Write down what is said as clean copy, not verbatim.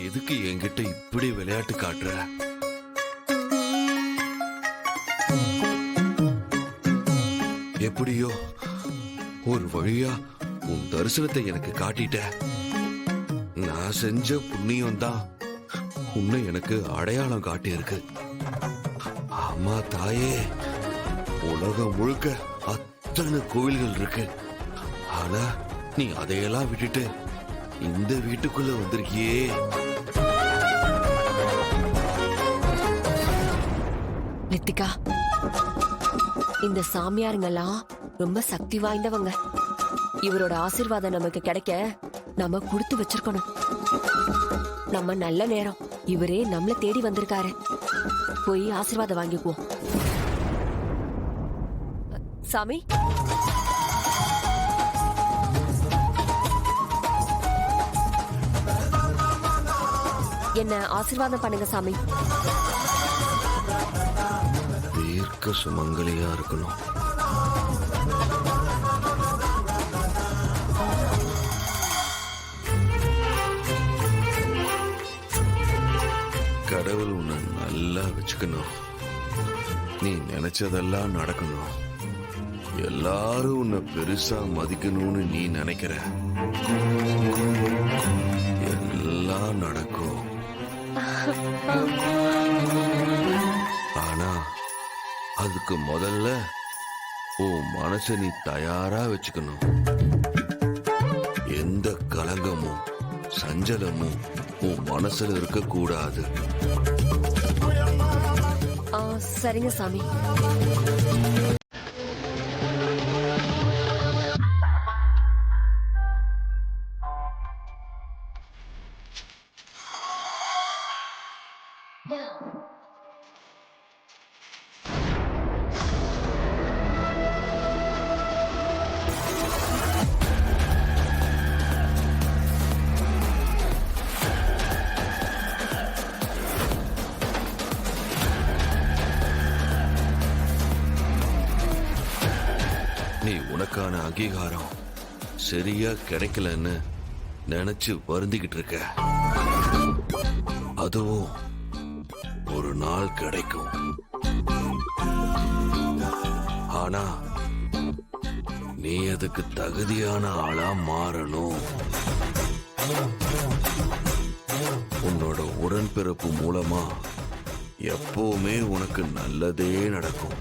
எதுக்கு என்கிட்ட இப்படி விளையாட்டு காட்டுற? எப்படியோ ஒரு வழியா உன் தரிசனத்தை எனக்கு காட்டிட்ட. நான் செஞ்ச புண்ணியம் தான் உன்னை எனக்கு அடையாளம் காட்டி இருக்கு. அம்மா தாயே, உலகம் முழுக்க அத்தனை கோவில்கள் இருக்கு. ஆனா நீ அதையெல்லாம் விட்டுட்டு இந்த வீட்டுக்குள்ள வந்திருக்கியே. லித்திகா, இந்த சாமியாருங்கெல்லாம் ரொம்ப சக்தி வாய்ந்தவங்க. இவரோட ஆசீர்வாதம் நமக்கு கிடைக்க நம்ம கொடுத்து வச்சிருக்கணும். நம்ம நல்ல நேரம், இவரே நம்மள தேடி வந்திருக்காரு. போய் ஆசீர்வாதம் வாங்கிக்குவோம். சாமி, என்ன ஆசீர்வாதம் பண்ணுங்க சாமி. தீர்க்க சுமங்கலியா இருக்கணும். கடவுள் உன்னை நல்லா வச்சுக்கணும். நீ நினைச்சதெல்லாம் நடக்கணும். எல்லாரும் உன்னை பெருசா மதிக்கணும்னு நீ நினைக்கிற. எல்லாம் நடக்கும். ஆனா அதுக்கு முதல்ல உன் மனசை நீ தயாரா வச்சுக்கணும். எந்த கலங்கமும் சஞ்சலமும் உன் மனசுல இருக்க கூடாது. சரிங்க சாமி. நீ உனக்கான அங்கீகாரம் சரியா கிடைக்கலன்னு நினைச்சு வருந்திக்கிட்டு இருக்க. அதுவும் ஒரு நாள் கிடைக்கும். ஆனா நீ அதுக்கு தகுதியான ஆளா மாறணும். உன்னோட உடன்பிறப்பு மூலமா எப்பவுமே உனக்கு நல்லதே நடக்கும்.